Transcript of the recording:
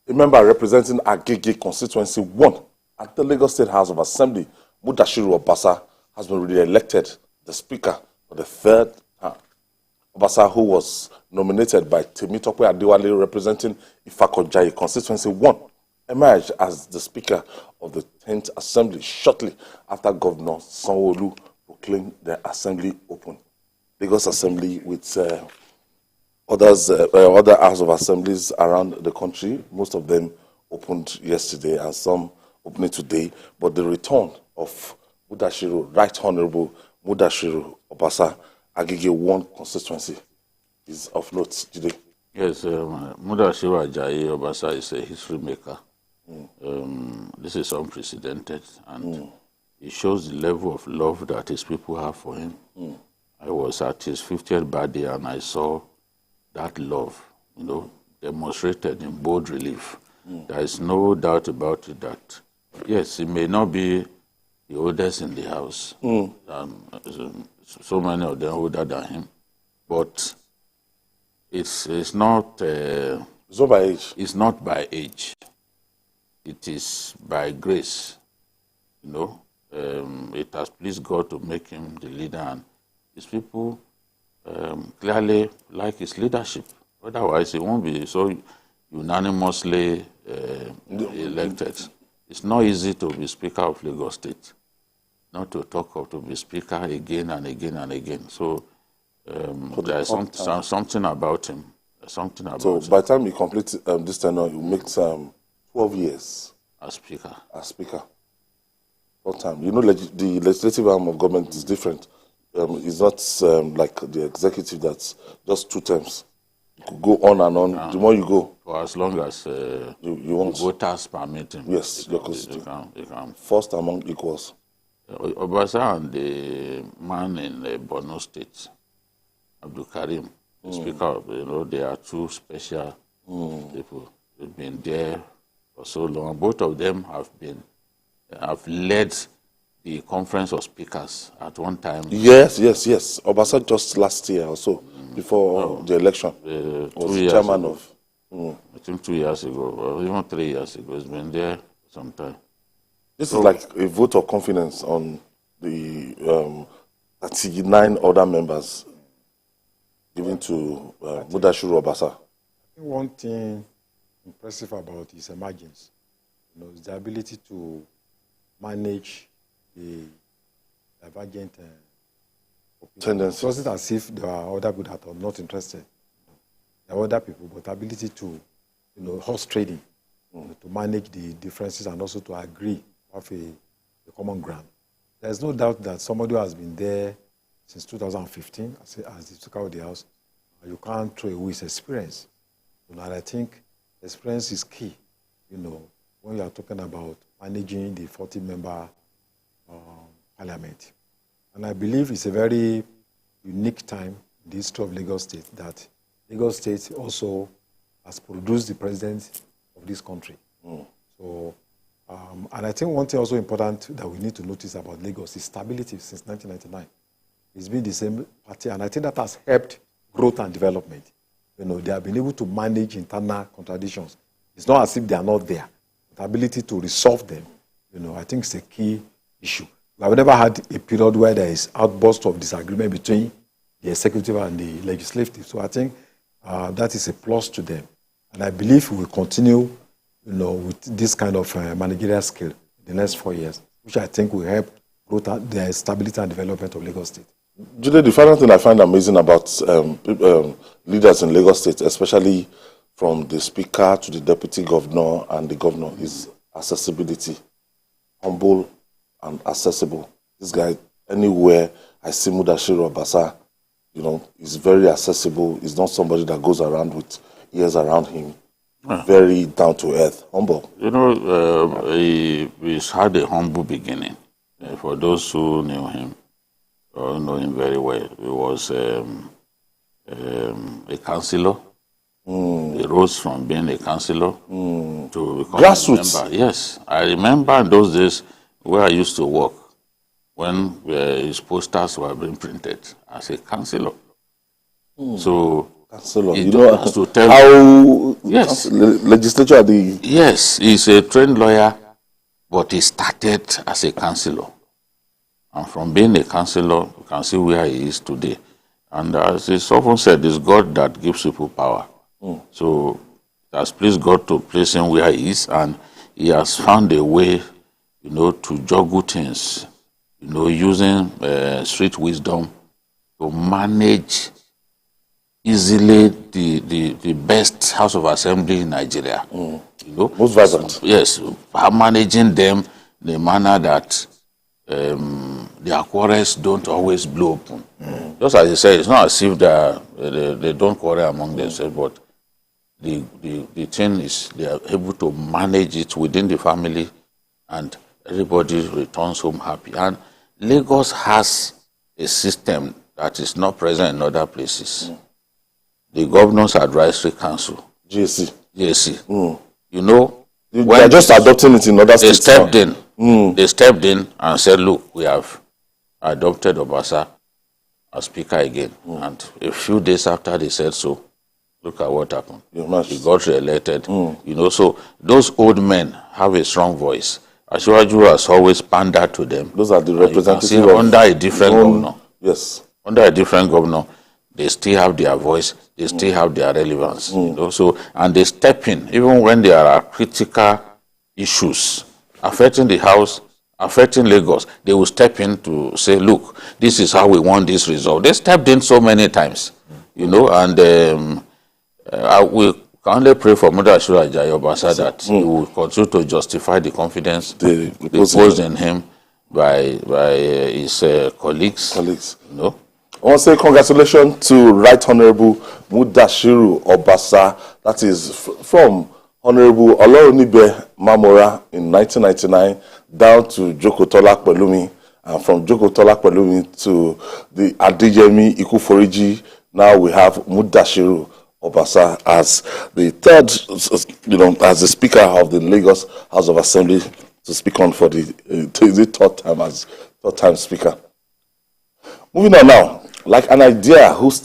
A member representing Agege Constituency 1 at the Lagos State House of Assembly, Mudashiru Obasa, has been re-elected the Speaker for the third term. Obasa, who was nominated by Temitope Adewale representing Ifako-Ijaiye Constituency 1, emerged as the Speaker of the 10th Assembly shortly after Governor Sanwo-Olu proclaimed the Assembly open. Lagos Assembly with other House of Assemblies around the country, most of them opened yesterday and some opening today, but the return of Right Honorable Mudashiru Obasa, Agege 1 constituency, is of note today. Yes, Mudashiru Obasa is a history maker. This is unprecedented, and it shows the level of love that his people have for him. I was at his 50th birthday and I saw that love, demonstrated in bold relief. There is no doubt about it that, yes, he may not be the oldest in the house. So many of them older than him, but it's not. It's not by age. It's not by age. It is by grace. It has pleased God to make him the leader, and his people clearly like his leadership. Otherwise, he won't be so unanimously elected. It's not easy to be Speaker of Lagos State, not to talk of to be Speaker again and again and again. So there's something about him. Something about him. By the time you complete this tenure, you make 12 years as Speaker. As Speaker. What time? The legislative arm of government is different. It's not like the executive that's just 2 terms. You could go on and on. The more you go, for as long as you want. Voters permit him. Yes, you can. First among equals. Obasa and the man in Borno State, Abdul Karim, the Speaker, they are 2 special people. They've been there for so long. Both of them have led the Conference of Speakers at one time. Yes. Obasa just last year or so, before the election, was the chairman of. I think 2 years ago, or even 3 years ago. It's been there sometime. This is like a vote of confidence on the 39 other members given to Mudashiru Obasa. I think one thing impressive about his emergence, is the ability to manage the divergent tendencies. It wasn't as if there are other people that are not interested. There are other people, but ability to, horse trading, to manage the differences and also to agree, have a common ground. There's no doubt that somebody who has been there since 2015 as the Speaker of the House, you can't throw away his experience. And I think experience is key, when you are talking about managing the 40-member parliament. And I believe it's a very unique time in the history of Lagos State that Lagos State also has produced the president of this country. So, and I think one thing also important that we need to notice about Lagos is stability since 1999. It's been the same party, and I think that has helped growth and development. They have been able to manage internal contradictions. It's not as if they are not there. The ability to resolve them, I think is a key issue. We have never had a period where there is outburst of disagreement between the executive and the legislative. So I think that is a plus to them. And I believe we will continue, with this kind of managerial skill in the next 4 years, which I think will help growth, the stability and development of Lagos State. Jude, the final thing I find amazing about leaders in Lagos State, especially from the Speaker to the Deputy Governor and the Governor, is accessibility. Humble and accessible. This guy, anywhere I see Mudashiru Obasa, is very accessible. He's not somebody that goes around with ears around him. Very down to earth, humble. He's had a humble beginning. For those who knew him, or know him very well, he was a councillor. He rose from being a councillor to become grassroots. A member. Yes, I remember in those days where I used to work when his posters were being printed as a councillor. So Councillor, He you know has to tell how yes, legislature are the yes, he's a trained lawyer, but he started as a councillor, and from being a councillor, you can see where he is today. And as it's often said, it's God that gives people power. So it has pleased God to place him where he is, and he has found a way, you know, to juggle things, you know, using street wisdom to manage easily the best House of Assembly in Nigeria. You know, most vibrant. Yes, managing them in a manner that their quarrels don't always blow open. Just as you said, it's not as if they don't quarrel among themselves, but the thing is they are able to manage it within the family, and everybody returns home happy. And Lagos has a system that is not present in other places. The Governor's Advisory Council, GSC. you know, They are just adopting it in other they states. stepped in. They stepped in and said, look, we have adopted Obasa as Speaker again. And a few days after they said so, look at what happened. He got re-elected. You know, so those old men have a strong voice. Asiwaju has always pandered to them. Those are the representatives under a different governor. Yes. Under a different governor, they still have their voice, they still have their relevance. You know, so, and they step in, even when there are critical issues affecting the House, affecting Lagos, they will step in to say, look, this is how we want this resolved. They stepped in so many times, you know, and we can only pray for Mudashiru Obasa that he will continue to justify the confidence reposed in him by his colleagues. You know. I want to say congratulations to Right Honorable Mudashiru Obasa, that is from Honorable Olorunibe Mamora in 1999 down to Joko Tola Pelumi, and from Joko Tola Pelumi to the Adeyemi Ikuforiji. Now we have Mudashiru Obasa as the third, you know, as the Speaker of the Lagos House of Assembly to speak on for the third time Speaker. Moving on now, like an idea whose